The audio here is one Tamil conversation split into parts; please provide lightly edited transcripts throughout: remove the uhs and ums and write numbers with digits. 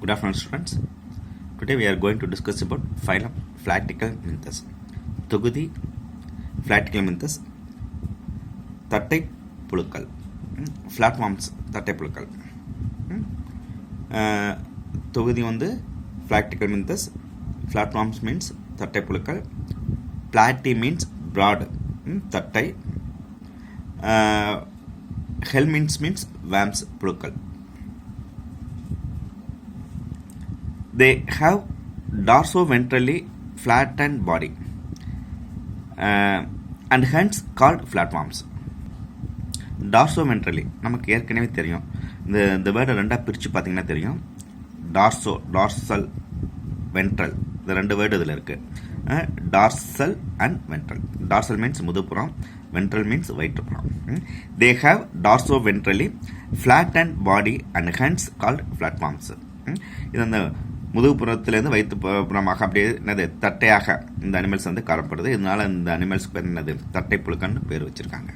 Good afternoon, students. Today we are going to discuss about phylum Flatichelminthes. தொகுதி Flatichelminthes, தட்டை புழுக்கள், flatworms தட்டை புழுக்கள். தொகுதி வந்து Flatichelminthes, flatworms means தட்டை புழுக்கள், platy means broad, தட்டை, helminths means worms புழுக்கள். They have dorsoventrally flattened body and hence called flatworms. Dorsoventrally நமக்கு ஏற்கனவே தெரியும். இந்த வேர்டை ரெண்டாக பிரித்து பார்த்தீங்கன்னா தெரியும். டார்சல் வென்ட்ரல், இந்த ரெண்டு வேர்டு இதில் இருக்குது. Dorsal and ventral. Dorsal means முதுப்புறம், வென்ட்ரல் மீன்ஸ் வயிற்றுப்புறம். They have dorsoventrally flattened body and hence called flatworms. இது அந்த முதுகுப்புறத்துலேருந்து வயிற்று புறமாக அப்படியே என்னது தட்டையாக இந்த அனிமல்ஸ் வந்து காணப்படுது. இதனால இந்த அனிமல்ஸ்க்கு பேர் என்னது தட்டை புழுக்கன்னு பேர் வச்சுருக்காங்க.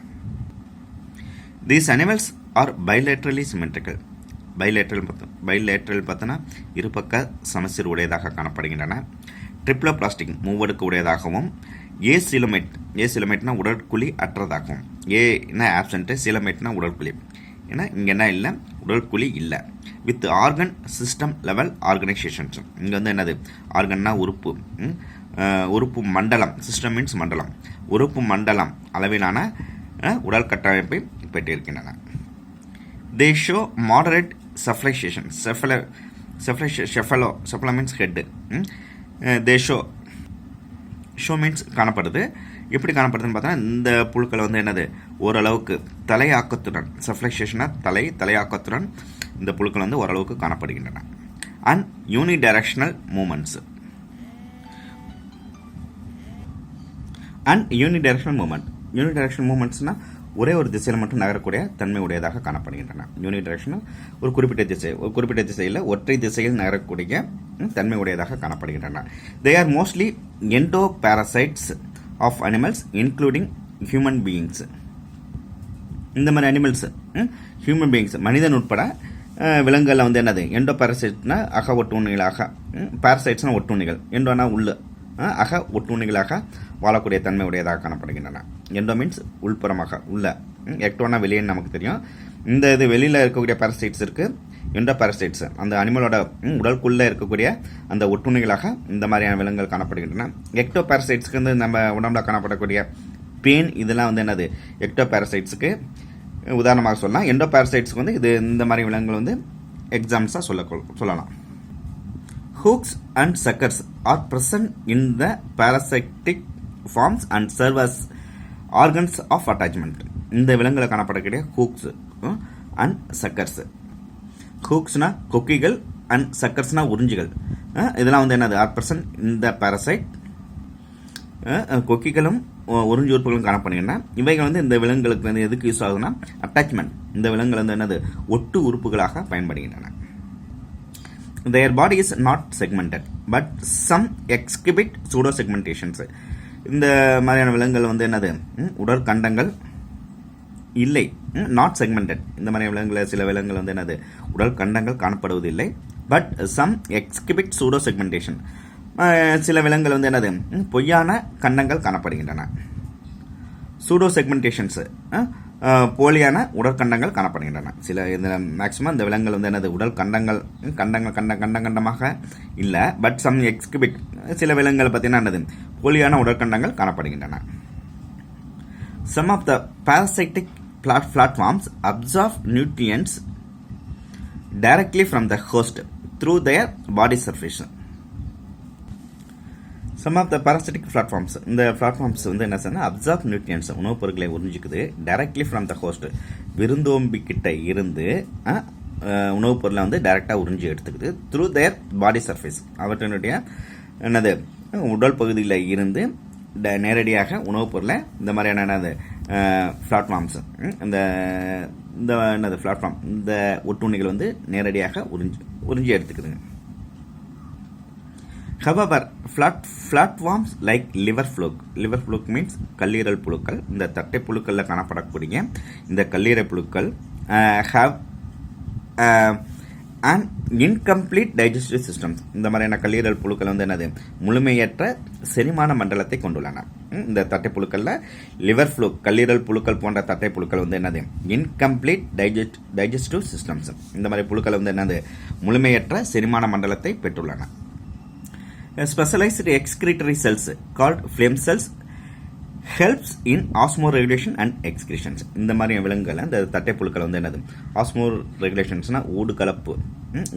These animals are bilaterally symmetrical. Bilateral பார்த்தோன்னா இருபக்க சமச்சீர் உடையதாக காணப்படுகின்றன. ட்ரிப்ளோபிளாஸ்டிக் மூவடுக்கு உடையதாகவும், ஏசிலமேட்னா உடற்குழி அற்றதாகவும். ஏன்னா ஆப்சண்ட்டு, சிலமேட்னா உடற்குழி. ஏன்னா இங்கே என்ன இல்லை, உடற்குழி இல்லை. With organ system level organisations. இங்கே வந்து என்னது ஆர்கன்னா உறுப்பு, உறுப்பு மண்டலம், சிஸ்டம் மீன்ஸ் மண்டலம், உறுப்பு மண்டலம் அளவிலான உடல் கட்டமைப்பை பெற்றிருக்கின்றன. They show moderate cephalization. Cephalo means head. They show means காணப்படுது. எப்படி காணப்படுதுன்னு பார்த்தா இந்த புழுக்கள் வந்து என்னது ஓரளவுக்கு தலையாக்கத்துடன், செஃப்லைசேஷனா தலையாக்கத்துடன் இந்த புழுக்கள் வந்து ஓரளவுக்கு காணப்படுகின்றன. And unidirectional moments. யூனிடைரக்ஷனல் மூமெண்ட்ஸ்னால் ஒரே ஒரு திசையில் மட்டும் நகரக்கூடிய தன்மை உடையதாக காணப்படுகின்றன. யூனிடைரக்ஷனல் ஒரு குறிப்பிட்ட திசையில் ஒற்றை திசையில் நகரக்கூடிய தன்மை உடையதாக காணப்படுகின்றன. They are mostly endoparasites of animals including human beings. இந்த மாதிரி அனிமல்ஸ், ஹியூமன் பீயிங்ஸ் மனிதன் உட்பட விலங்குகளில் வந்து என்னது எண்டோ பாரசைட்னா அக ஒட்டுண்ணிகளாக, பாரசைட்ஸ்னா ஒட்டுண்ணிகள், எண்டோனா உள்ள, அக ஒட்டுண்ணிகளாக வாழக்கூடிய தன்மை உடையதாக காணப்படுகின்றன. எண்டோ மீன்ஸ் உள்புறமாக உள்ள, எக்டோனா வெளியேன்னு நமக்கு தெரியும். இந்த இது வெளியில் இருக்கக்கூடிய பாரசைட்ஸ் இருக்குது, எண்டோ பாரசைட்ஸ் அந்த அனிமலோட உடலுக்குள்ளே இருக்கக்கூடிய அந்த ஒட்டுண்ணிகளாக இந்த மாதிரியான விலங்குகள் காணப்படுகின்றன. எக்டோ பாரசைட்ஸ்க்கு வந்து நம்ம உடம்புல காணப்படக்கூடிய பேன் இதெல்லாம் வந்து என்னது எக்டோ பாரசைட்ஸுக்கு உதாரணமாக சொல்லலாம். எண்டோ பாரசைட்ஸ்க்கு வந்து இது இந்த மாதிரி விலங்குகள் வந்து எக்ஸாம்பிள்ஸாக சொல்லலாம். Hooks and suckers are present in the parasitic forms and serve as organs of attachment. இந்த விலங்குகளை காணப்படக்கூடிய ஹூக்ஸ் அண்ட் சக்கர்ஸ். ஹூக்ஸ்னா கொக்கிகள் அண்ட் சக்கர்ஸ்னா உறிஞ்சிகள். இதெல்லாம் வந்து என்னது are present in the parasite. கொக்கிகளும் உறிஞ்சி உறுப்புகளும் காணப்படுகின்றன. இவைகள் வந்து இந்த விலங்குகளுக்கு வந்து எதுக்கு யூஸ் ஆகுதுன்னா அட்டாச்மெண்ட். இந்த விலங்குகள் வந்து என்னது ஒட்டு உறுப்புகளாக பயன்படுகின்றன. Their body is not segmented, but some exhibit pseudo segmentations. இந்த மாதிரியான விலங்குகள் வந்து என்னது உடற்கண்டங்கள் இல்லை, நாட் செக்மெண்டட். இந்த மாதிரி விலங்குகள் சில விலங்குகள் வந்து என்னது உடல் கண்டங்கள் காணப்படுவதில்லை. But some exhibit pseudo segmentation. சில விலங்குகள் வந்து என்னது பொய்யான கண்டங்கள் காணப்படுகின்றன. சூடோ செக்மெண்டேஷன்ஸ் போலியான உடற்கண்டங்கள் காணப்படுகின்றன. சில இதில் மேக்சிமம் இந்த விலங்குகள் வந்து என்னது உடல் கண்டமாக இல்லை. பட் சம் எக்ஸ்கிபிட், சில விலங்குகள் பார்த்தீங்கன்னா என்னது போலியான உடற்கண்டங்கள் காணப்படுகின்றன. Some of the parasitic flatworms absorb nutrients directly from the host through their body surface. Some of the parasitic flatworms, இந்த flatworms வந்து என்ன சொன்னால் அப்சார்ப் நியூட்ரியன்ஸ், உணவுப் பொருட்களை உறிஞ்சிக்குது. டைரக்ட்லி ஃப்ரம் த ஹோஸ்ட், விருந்தோம்பி கிட்ட இருந்து உணவுப் பொருளை வந்து டைரெக்டாக உறிஞ்சி எடுத்துக்குது. த்ரூ தேர் பாடி சர்ஃபேஸ், அவற்றினுடைய என்னது உடல் பகுதியில் இருந்து நேரடியாக உணவுப் பொருளை இந்த மாதிரியான என்னது ஃப்ளாட்ஃபார்ம்ஸ், இந்த என்னது ஃப்ளாட்ஃபார்ம், இந்த ஒட்டுண்ணிகள் வந்து நேரடியாக உறிஞ்சி எடுத்துக்குதுங்க. However, flatworms like liver fluke means கல்லீரல் புழுக்கள். இந்த தட்டை புழுக்களில் காணப்படக்கூடிய இந்த கல்லீரல் புழுக்கள் have and incomplete digestive system. இந்த மாதிரியான கல்லீரல் புழுக்கள் வந்து என்னது, முழுமையற்ற செரிமான மண்டலத்தை கொண்டுள்ளன. இந்த தட்டை புழுக்கள்ல லிவர் ஃப்ளூக், கல்லீரல் புழுக்கள் போன்ற தட்டை புழுக்கள் வந்து என்னது, இன்கம்ப்ளீட் டைஜஸ்டிவ் சிஸ்டம்ஸ். இந்த மாதிரி புழுக்கள் வந்து என்னது, முழுமையற்ற செரிமான மண்டலத்தை பெற்றுள்ளன. Specialised excretory cells called flame cells helps in osmoregulation and excretions. இந்த மாதிரி விலங்குகள் இந்த தட்டை புழுக்கள் வந்து என்னது, ஆஸ்மோ ரெகுலேஷன்ஸ்னா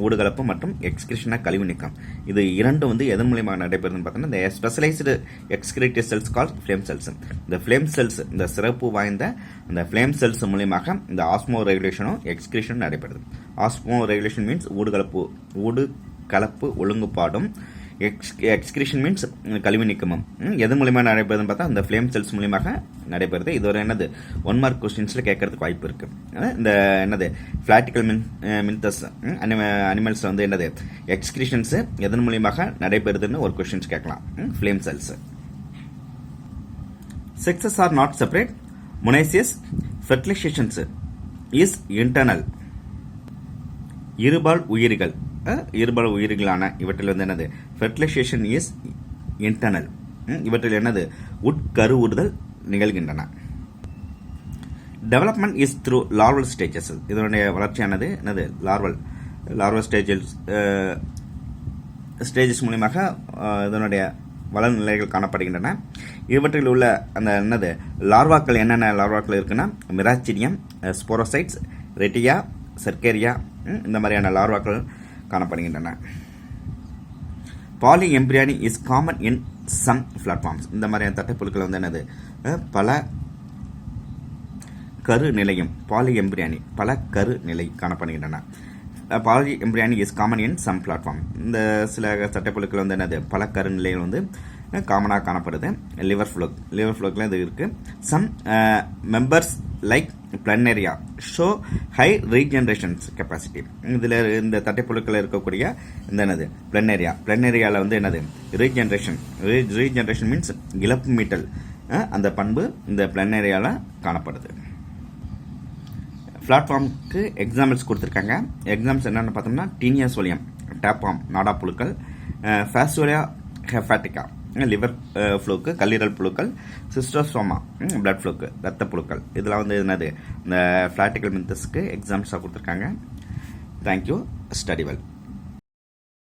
ஊடுகலப்பு மற்றும் எக்ஸ்கிரிஷனா கழிவு நீக்கம். இது இரண்டும் வந்து எதன் மூலியமாக நடைபெறுதுன்னு பார்த்தோம்னா, இந்த ஸ்பெஷலைஸ்டு எக்ஸ்கிரேட்டரி செல்ஸ் கால் ஃப்ளேம் செல்ஸ். இந்த ஃப்ளேம் செல்ஸ், இந்த சிறப்பு வாய்ந்த இந்த ஃப்ளேம் செல்ஸ் மூலியமாக இந்த ஆஸ்மோ ரெகுலேஷனும் எக்ஸ்கிரிஷனும் நடைபெறுது. ஆஸ்மோ ரெகுலேஷன் மீன்ஸ் ஊடுகலப்பு ஒழுங்குபாடும், எக்ஸ்கிரிஷன் மீன்ஸ் கழிவு நீக்கமும் எதன் மூலியமாக நடைபெறுதுன்னு பார்த்தா இந்த ஃப்ளேம் செல்ஸ் மூலியமாக நடைபெறுது. இது ஒரு என்னது 1 மார்க் கொஸ்டின்ஸ்ல கேட்கறதுக்கு வாய்ப்பு இருக்கு. இந்த என்னது பிளாட்டிக்கல் மின்தஸ் அனிமல்ஸ் வந்து என்னது எக்ஸ்கிரிஷன்ஸ் எதன் மூலியமாக நடைபெறுதுன்னு ஒரு கொஸ்டின்ஸ் கேட்கலாம். Flame cells. Sexes are not separate. Monoecious fertilisations is internal. இருபால் உயிரிகளான இவற்றில் வந்து என்னது, ஃபெர்டிலைசேஷன் இஸ் இன்டர்னல். இவற்றில் என்னது, உட்கருவுறுதல் நிகழ்கின்றன. Development is through larval stages. இதனுடைய வளர்ச்சியானது என்னது, லார்வல் ஸ்டேஜஸ் மூலியமாக இதனுடைய வளர்நிலைகள் காணப்படுகின்றன. இவற்றில் உள்ள அந்த என்னது லார்வாக்கள், என்னென்ன லார்வாக்கள் இருக்குன்னா, மிராச்சிடியம், ஸ்போரோசைட்ஸ், ரெட்டியா, சர்க்கேரியா, இந்த மாதிரியான லார்வாக்கள் காணப்படுகின்றன. Polyembryony is common in some platforms. இந்த மாதிரியான தட்டைப்புழுக்கள் வந்து என்னது, பல கரு நிலையும், பாலி எம்பிரியானி பல கரு நிலை காணப்படுகின்றன. Polyembryony is common in some platform. இந்த சில தட்டைப்புழுக்கள் வந்து என்னது, பல கரு நிலைகள் வந்து காமனாக காணப்படுது. லிவர் ஃப்ளோக்ல இது இருக்கு. Some members like planaria show high regenerations capacity. இதில் இந்த தட்டைப்புழுக்கள் இருக்கக்கூடிய இந்த என்னது பிளனேரியாவில் வந்து என்னது ரீஜெனரேஷன் மீன்ஸ் இழப்பு மீட்டல், அந்த பண்பு இந்த பிளனேரியாவில் காணப்படுது. பிளாட்ஃபார்முக்கு எக்ஸாம்பிள்ஸ் கொடுத்துருக்காங்க. எக்ஸாம்பிள்ஸ் என்னென்னு பார்த்தோம்னா, டீனியா சோலியம் டேப்பாம் நாடா புழுக்கள், ஃபாசோலியா ஹெஃபாட்டிகா லிவர் ஃப்ளூக்கு கல்லீரல் புழுக்கள், சிஸ்டோசோமா பிளட் ஃப்ளூக்கு ரத்த புழுக்கள். இதெல்லாம் வந்து என்னது, இந்த பிளாட்டிக்கல் மின்தஸ்க்கு எக்ஸாம்பிள்ஸாக கொடுத்துருக்காங்க. தேங்க்யூ. Study well.